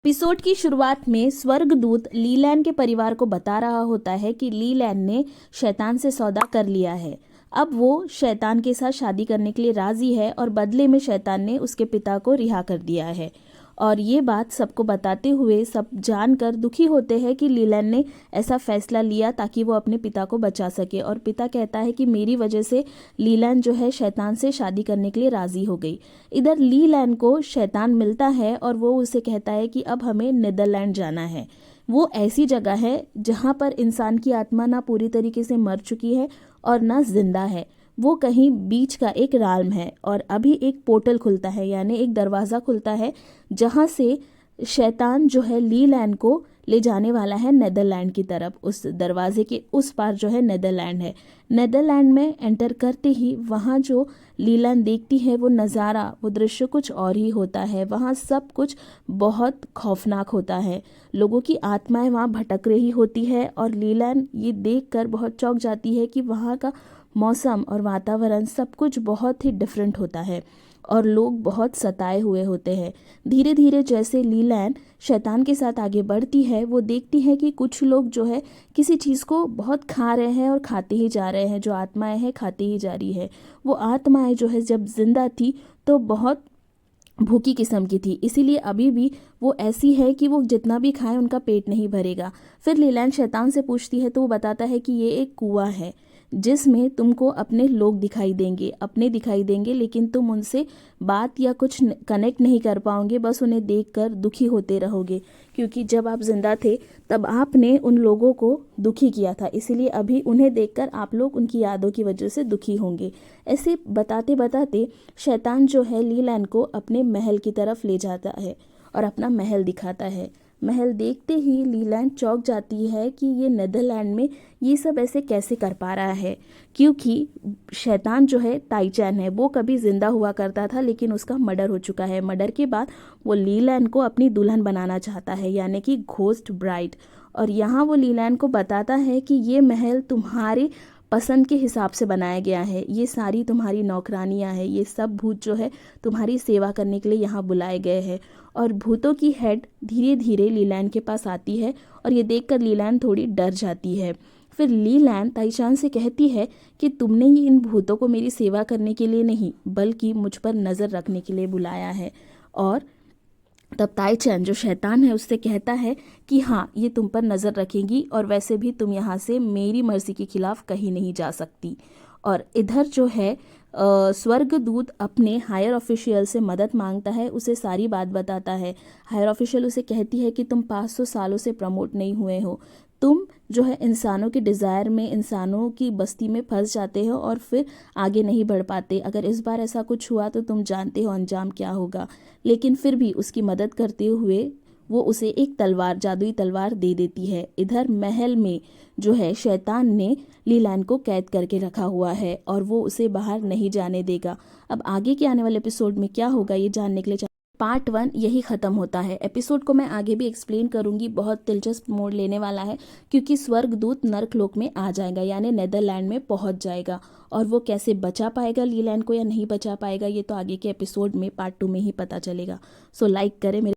Episode की शुरुआत में स्वर्गदूत लीलैन के परिवार को बता रहा होता है कि लीलैन ने शैतान से सौदा कर लिया है। अब वो शैतान के साथ शादी करने के लिए राजी है और बदले में शैतान ने उसके पिता को रिहा कर दिया है। और ये बात सबको बताते हुए सब जानकर दुखी होते हैं कि लीलैन ने ऐसा फैसला लिया ताकि वो अपने पिता को बचा सके। और पिता कहता है कि मेरी वजह से लीलैन जो है शैतान से शादी करने के लिए राज़ी हो गई। इधर लीलैन को शैतान मिलता है और वो उसे कहता है कि अब हमें नीदरलैंड जाना है। वो ऐसी जगह है जहाँ पर इंसान की आत्मा ना पूरी तरीके से मर चुकी है और ना जिंदा है। वो कहीं बीच का एक राल्म है और अभी एक पोर्टल खुलता है, यानी एक दरवाज़ा खुलता है जहाँ से शैतान जो है लीलैन को ले जाने वाला है नेदरलैंड की तरफ। उस दरवाजे के उस पार जो है नेदरलैंड है। नेदरलैंड में एंटर करते ही वहाँ जो लीलैन देखती है वो नज़ारा, वो दृश्य कुछ और ही होता है। वहाँ सब कुछ बहुत खौफनाक होता है। लोगों की आत्माएं वहाँ भटक रही होती है और लीलैन ये देखकर बहुत चौंक जाती है कि वहाँ का मौसम और वातावरण सब कुछ बहुत ही डिफरेंट होता है और लोग बहुत सताए हुए होते हैं। धीरे धीरे जैसे लीलैन शैतान के साथ आगे बढ़ती है, वो देखती है कि कुछ लोग जो है किसी चीज़ को बहुत खा रहे हैं और खाते ही जा रहे हैं। जो आत्माएं हैं खाती ही जा रही है। वो आत्माएं जो है जब जिंदा थी तो बहुत भूखी किस्म की थी, इसीलिए अभी भी वो ऐसी है कि वो जितना भी खाए उनका पेट नहीं भरेगा। फिर लीलैन शैतान से पूछती है तो वो बताता है कि ये एक कुआं है जिसमें तुमको अपने लोग दिखाई देंगे, अपने दिखाई देंगे, लेकिन तुम उनसे बात या कुछ कनेक्ट नहीं कर पाओगे, बस उन्हें देखकर दुखी होते रहोगे। क्योंकि जब आप जिंदा थे तब आपने उन लोगों को दुखी किया था, इसीलिए अभी उन्हें देखकर आप लोग उनकी यादों की वजह से दुखी होंगे। ऐसे बताते बताते शैतान जो है लीलैन को अपने महल की तरफ ले जाता है और अपना महल दिखाता है। महल देखते ही लीलैन चौंक जाती है कि ये नेदरलैंड में ये सब ऐसे कैसे कर पा रहा है। क्योंकि शैतान जो है ताइचैन है, वो कभी जिंदा हुआ करता था लेकिन उसका मर्डर हो चुका है। मर्डर के बाद वो लीलैन को अपनी दुल्हन बनाना चाहता है, यानी कि घोस्ट ब्राइड। और यहाँ वो लीलैन को बताता है कि ये महल तुम्हारे पसंद के हिसाब से बनाया गया है, ये सारी तुम्हारी नौकरानियां हैं, ये सब भूत जो है तुम्हारी सेवा करने के लिए यहाँ बुलाए गए हैं। और भूतों की हेड धीरे धीरे लीलैन के पास आती है और ये देखकर लीलैन थोड़ी डर जाती है। फिर लीलैन ताइचान से कहती है कि तुमने ये इन भूतों को मेरी सेवा करने के लिए नहीं बल्कि मुझ पर नज़र रखने के लिए बुलाया है। और तब ताइचैन जो शैतान है उससे कहता है कि हाँ, ये तुम पर नज़र रखेंगी और वैसे भी तुम यहाँ से मेरी मर्जी के खिलाफ कहीं नहीं जा सकती। और इधर जो है स्वर्गदूत अपने हायर ऑफिशियल से मदद मांगता है, उसे सारी बात बताता है। हायर ऑफिशियल उसे कहती है कि तुम 500 सालों से प्रमोट नहीं हुए हो, तुम जो है इंसानों के डिज़ायर में, इंसानों की बस्ती में फंस जाते हो और फिर आगे नहीं बढ़ पाते। अगर इस बार ऐसा कुछ हुआ तो तुम जानते हो अंजाम क्या होगा। लेकिन फिर भी उसकी मदद करते हुए वो उसे एक तलवार, जादुई तलवार दे देती है। इधर महल में जो है शैतान ने लीलैन को कैद करके रखा हुआ है और वो उसे बाहर नहीं जाने देगा। अब आगे के आने वाले एपिसोड में क्या होगा ये जानने के लिए पार्ट 1 यही ख़त्म होता है। एपिसोड को मैं आगे भी एक्सप्लेन करूंगी, बहुत दिलचस्प मोड़ लेने वाला है क्योंकि स्वर्गदूत नर्कलोक में आ जाएगा, यानी नेदरलैंड में पहुंच जाएगा। और वो कैसे बचा पाएगा लीलैन को या नहीं बचा पाएगा ये तो आगे के एपिसोड में पार्ट 2 में ही पता चलेगा। सो लाइक करें मेरे